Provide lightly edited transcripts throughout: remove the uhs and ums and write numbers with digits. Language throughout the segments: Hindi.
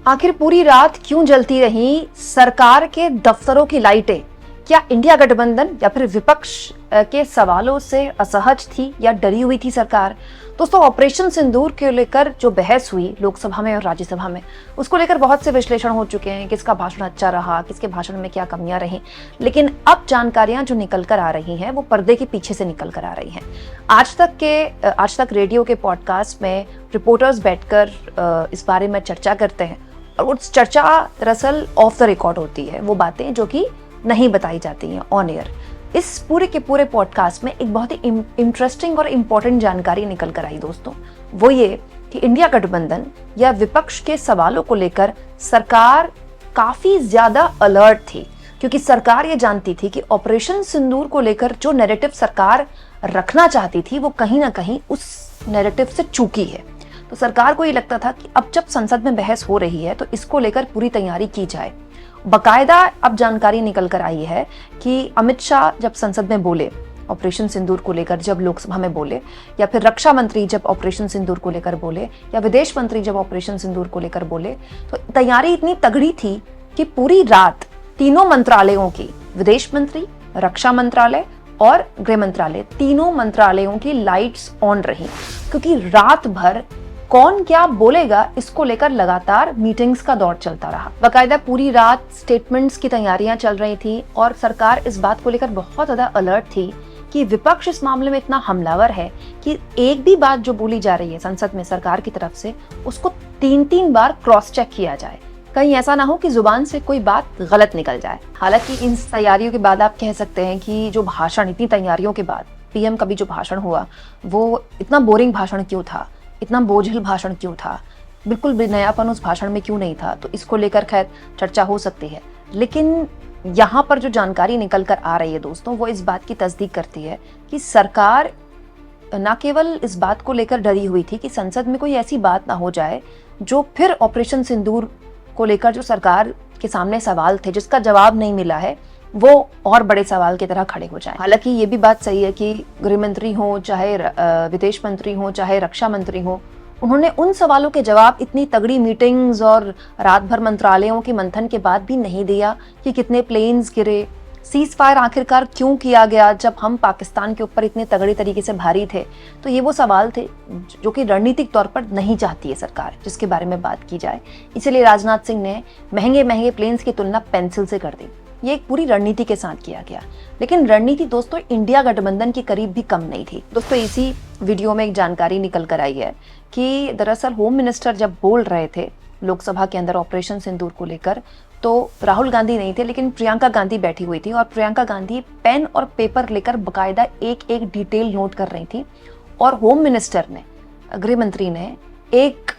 आखिर पूरी रात क्यों जलती रही सरकार के दफ्तरों की लाइटें? क्या इंडिया गठबंधन या फिर विपक्ष के सवालों से असहज थी या डरी हुई थी सरकार? दोस्तों, ऑपरेशन सिंदूर के लेकर जो बहस हुई लोकसभा में और राज्यसभा में, उसको लेकर बहुत से विश्लेषण हो चुके हैं। किसका भाषण अच्छा रहा, किसके भाषण में क्या कमियां रही, लेकिन अब जानकारियां जो निकल कर आ रही हैं वो पर्दे के पीछे से निकल कर आ रही हैं। आज तक रेडियो के पॉडकास्ट में रिपोर्टर्स बैठकर इस बारे में चर्चा करते हैं और वो चर्चा दरअसल ऑफ द रिकॉर्ड होती है, वो बातें जो कि नहीं बताई जाती हैं ऑन एयर। इस पूरे के पूरे पॉडकास्ट में एक बहुत ही इंटरेस्टिंग और इम्पोर्टेंट जानकारी निकल कर आई दोस्तों। वो ये कि इंडिया गठबंधन या विपक्ष के सवालों को लेकर सरकार काफी ज्यादा अलर्ट थी, क्योंकि सरकार ये जानती थी कि ऑपरेशन सिंदूर को लेकर जो नैरेटिव सरकार रखना चाहती थी वो कहीं ना कहीं उस नैरेटिव से चूकी है। तो सरकार को ये लगता था कि अब जब संसद में बहस हो रही है तो इसको लेकर पूरी तैयारी की जाए। बकायदा अब जानकारी निकल कर आई है कि अमित शाह जब संसद में बोले ऑपरेशन सिंदूर को लेकर, जब लोकसभा में बोले, या फिर रक्षा मंत्री जब ऑपरेशन सिंदूर को लेकर बोले, या विदेश मंत्री जब ऑपरेशन सिंदूर को लेकर बोले, तो तैयारी इतनी तगड़ी थी कि पूरी रात तीनों मंत्रालयों की, विदेश मंत्री, रक्षा मंत्रालय और गृह मंत्रालय, तीनों मंत्रालयों की लाइट्स ऑन रही, क्योंकि रात भर कौन क्या बोलेगा इसको लेकर लगातार मीटिंग्स का दौर चलता रहा। बाकायदा पूरी रात स्टेटमेंट्स की तैयारियां चल रही थी और सरकार इस बात को लेकर बहुत ज्यादा अलर्ट थी कि विपक्ष इस मामले में इतना हमलावर है कि एक भी बात जो बोली जा रही है संसद में सरकार की तरफ से, उसको 3-3 बार क्रॉस चेक किया जाए, कहीं ऐसा ना हो कि जुबान से कोई बात गलत निकल जाए। हालांकि इन तैयारियों के बाद आप कह सकते हैं कि जो भाषण, इतनी तैयारियों के बाद पीएम का भी जो भाषण हुआ वो इतना बोरिंग भाषण क्यों था, इतना बोझिल भाषण क्यों था, बिल्कुल भी नयापन उस भाषण में क्यों नहीं था। तो इसको लेकर खैर चर्चा हो सकती है, लेकिन यहाँ पर जो जानकारी निकल कर आ रही है दोस्तों, वो इस बात की तस्दीक करती है कि सरकार न केवल इस बात को लेकर डरी हुई थी कि संसद में कोई ऐसी बात ना हो जाए जो फिर ऑपरेशन सिंदूर को लेकर जो सरकार के सामने सवाल थे जिसका जवाब नहीं मिला है वो और बड़े सवाल की तरह खड़े हो जाएं। हालांकि ये भी बात सही है कि गृह मंत्री हो, चाहे विदेश मंत्री हो, चाहे रक्षा मंत्री हो, उन्होंने उन सवालों के जवाब इतनी तगड़ी मीटिंग्स और रात भर मंत्रालयों के मंथन के बाद भी नहीं दिया कि कितने प्लेन्स गिरे, सीज फायर आखिरकार क्यों किया गया जब हम पाकिस्तान के ऊपर इतने तगड़े तरीके से भारी थे। तो ये वो सवाल थे जो कि रणनीतिक तौर पर नहीं चाहती है सरकार जिसके बारे में बात की जाए। इसलिए राजनाथ सिंह ने महंगे महंगे प्लेन्स की तुलना पेंसिल से कर दी। ये एक पूरी रणनीति के साथ किया गया, लेकिन रणनीति दोस्तों इंडिया गठबंधन के करीब भी कम नहीं थी। दोस्तों, इसी वीडियो में एक जानकारी निकल कर आई है कि दरअसल होम मिनिस्टर जब बोल रहे थे लोकसभा के अंदर ऑपरेशन सिंदूर को लेकर, तो राहुल गांधी नहीं थे लेकिन प्रियंका गांधी बैठी हुई थी और प्रियंका गांधी पेन और पेपर लेकर बकायदा एक एक डिटेल नोट कर रही थी। और होम मिनिस्टर ने, गृह मंत्री ने एक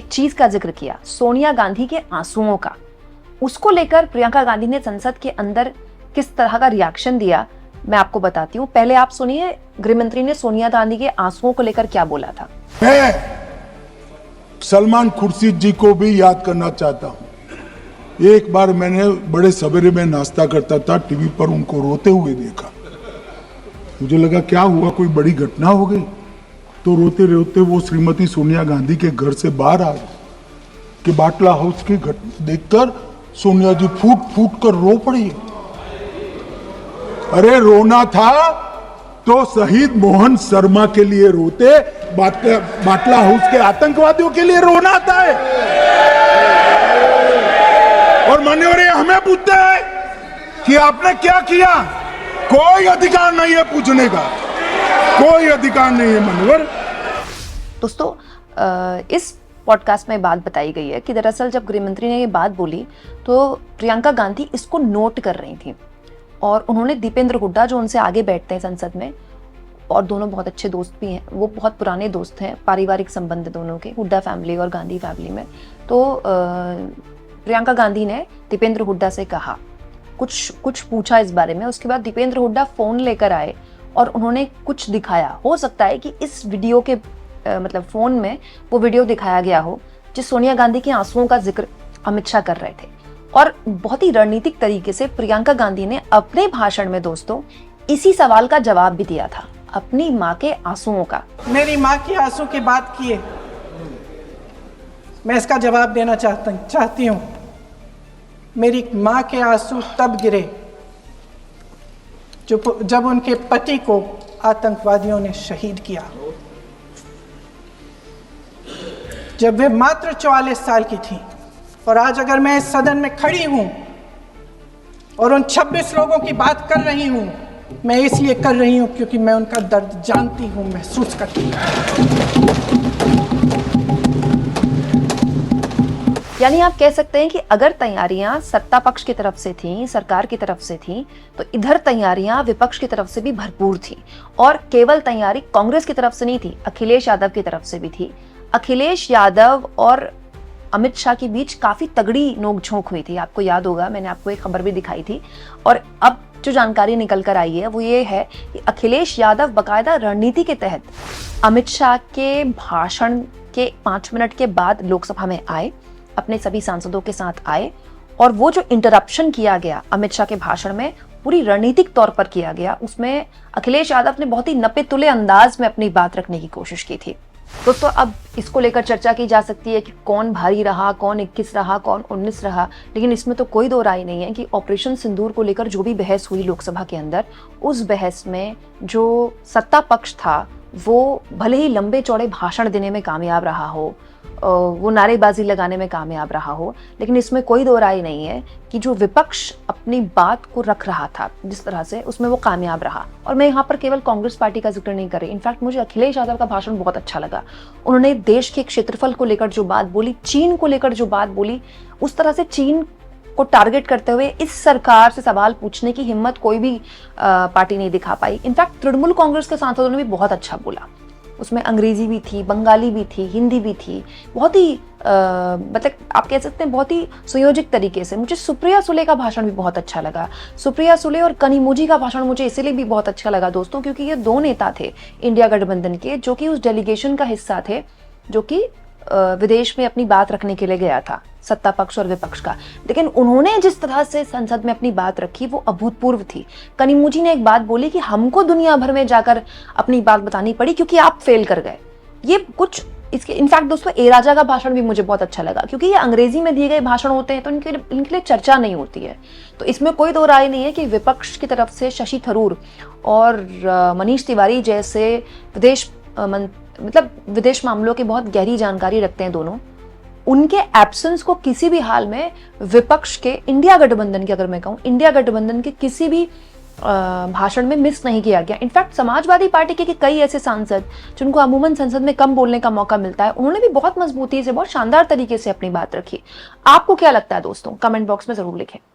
चीज का जिक्र किया, सोनिया गांधी के आंसुओं का। उसको लेकर प्रियंका गांधी ने संसद के अंदर किस तरह का रिएक्शन दिया मैं आपको बताती हूँ। पहले आप सुनिए गृह मंत्री ने सोनिया गांधी के आंसुओं को लेकर क्या बोला था। मैं सलमान खुर्शीद जी को भी याद करना चाहता हूँ। एक बार मैंने बड़े सवेरे में नाश्ता करता था, टीवी पर उनको रोते हुए देखा। मुझे लगा क्या हुआ, कोई बड़ी घटना हो गई। तो रोते रोते वो श्रीमती सोनिया गांधी के घर से बाहर आ कि बाटला हाउस की घटना देखकर सोनिया जी फूट फूट कर रो पड़ी। अरे रोना था तो शहीद मोहन शर्मा के लिए रोते, बाटला हाउस के आतंकवादियों के लिए रोना आता है। और मान्यवर हमें पूछते हैं कि आपने क्या किया। कोई अधिकार नहीं है पूछने का, कोई अधिकार नहीं है मान्यवर। दोस्तों, इस पॉडकास्ट में बात बताई गई है कि दरअसल जब गृह मंत्री ने ये बात बोली तो प्रियंका गांधी इसको नोट कर रही थी और उन्होंने दीपेंद्र हुड्डा, जो उनसे आगे बैठते हैं संसद में और दोनों बहुत अच्छे दोस्त भी हैं, वो बहुत पुराने दोस्त हैं, पारिवारिक संबंध दोनों के, हुड्डा फैमिली और गांधी फैमिली में। तो प्रियंका गांधी ने दीपेंद्र हुड्डा से कहा, कुछ पूछा इस बारे में। उसके बाद दीपेंद्र हुड्डा फोन लेकर आए और उन्होंने कुछ दिखाया। हो सकता है कि इस वीडियो के मतलब फोन में वो वीडियो दिखाया गया हो जिस सोनिया गांधी के आंसुओं का जिक्र अमित शाह कर रहे थे। और बहुत ही रणनीतिक तरीके से प्रियंका गांधी ने अपने भाषण में दोस्तों इसी सवाल का जवाब भी दिया था, अपनी माँ के आंसुओं का। मेरी माँ के आंसू की बात किए मैं इसका जवाब देना चाहती हूँ। मेरी माँ के आंसू तब गिरे जब उनके पति को आतंकवादियों ने शहीद किया, जब वे मात्र 44 साल की थी। और आज अगर मैं इस सदन में खड़ी हूं और उन 26 लोगों की बात कर रही हूं, मैं इसलिए कर रही हूं क्योंकि मैं उनका दर्द जानती हूं, महसूस करती हूं। यानी आप कह सकते हैं कि अगर तैयारियां सत्ता पक्ष की तरफ से थीं, सरकार की तरफ से थीं, तो इधर तैयारियां विपक्ष की तरफ से भी भरपूर थी। और केवल तैयारी कांग्रेस की तरफ से नहीं थी, अखिलेश यादव की तरफ से भी थी। अखिलेश यादव और अमित शाह के बीच काफी तगड़ी नोकझोंक हुई थी। आपको याद होगा, मैंने आपको एक खबर भी दिखाई थी। और अब जो जानकारी निकल कर आई है वो ये है कि अखिलेश यादव बकायदा रणनीति के तहत अमित शाह के भाषण के 5 मिनट के बाद लोकसभा में आए, अपने सभी सांसदों के साथ आए, और वो जो इंटरप्शन किया गया अमित शाह के भाषण में, पूरी रणनीतिक तौर पर किया गया। उसमें अखिलेश यादव ने बहुत ही नपे तुले अंदाज में अपनी बात रखने की कोशिश की थी। दोस्तों, अब इसको लेकर चर्चा की जा सकती है कि कौन भारी रहा, कौन 21 रहा, कौन 19 रहा, लेकिन इसमें तो कोई दो राय नहीं है कि ऑपरेशन सिंदूर को लेकर जो भी बहस हुई लोकसभा के अंदर, उस बहस में जो सत्ता पक्ष था वो भले ही लंबे चौड़े भाषण देने में कामयाब रहा हो, वो नारेबाजी लगाने में कामयाब रहा हो, लेकिन इसमें कोई दो राय नहीं है कि जो विपक्ष अपनी बात को रख रहा था जिस तरह से, उसमें वो कामयाब रहा। और मैं यहाँ पर केवल कांग्रेस पार्टी का जिक्र नहीं कर रही, इनफैक्ट मुझे अखिलेश यादव का भाषण बहुत अच्छा लगा। उन्होंने देश के क्षेत्रफल को लेकर जो बात बोली, चीन को लेकर जो बात बोली, उस तरह से चीन को टारगेट करते हुए इस सरकार से सवाल पूछने की हिम्मत कोई भी पार्टी नहीं दिखा पाई। इनफैक्ट तृणमूल कांग्रेस के सांसदों ने भी बहुत अच्छा बोला। उसमें अंग्रेजी भी थी, बंगाली भी थी, हिंदी भी थी, बहुत ही मतलब आप कह सकते हैं बहुत ही सुयोजित तरीके से। मुझे सुप्रिया सुले का भाषण भी बहुत अच्छा लगा। सुप्रिया सुले और कनिमोझी का भाषण मुझे इसलिए भी बहुत अच्छा लगा दोस्तों, क्योंकि ये दो नेता थे इंडिया गठबंधन के जो कि उस डेलीगेशन का हिस्सा थे जो कि विदेश में अपनी बात रखने के लिए गया था, सत्ता पक्ष और विपक्ष का। लेकिन उन्होंने जिस तरह से संसद में अपनी बात रखी वो अभूतपूर्व थी। कनिमोझी ने एक बात बोली कि हमको दुनिया भर में जाकर अपनी बात बतानी पड़ी क्योंकि आप फेल कर गए। ये कुछ इसके इनफैक्ट दोस्तों ए राजा का भाषण भी मुझे बहुत अच्छा लगा, क्योंकि ये अंग्रेजी में दिए गए भाषण होते हैं तो इनके लिए चर्चा नहीं होती है। तो इसमें कोई दो राय नहीं है कि विपक्ष की तरफ से शशि थरूर और मनीष तिवारी जैसे विदेश मामलों की बहुत गहरी जानकारी रखते हैं दोनों, उनके एब्सेंस को किसी भी हाल में विपक्ष के इंडिया गठबंधन के, अगर मैं कहूं इंडिया गठबंधन के किसी भी भाषण में मिस नहीं किया गया। इनफैक्ट समाजवादी पार्टी के कई ऐसे सांसद जिनको अमूमन संसद में कम बोलने का मौका मिलता है, उन्होंने भी बहुत मजबूती से, बहुत शानदार तरीके से अपनी बात रखी। आपको क्या लगता है दोस्तों? कमेंट बॉक्स में जरूर लिखें।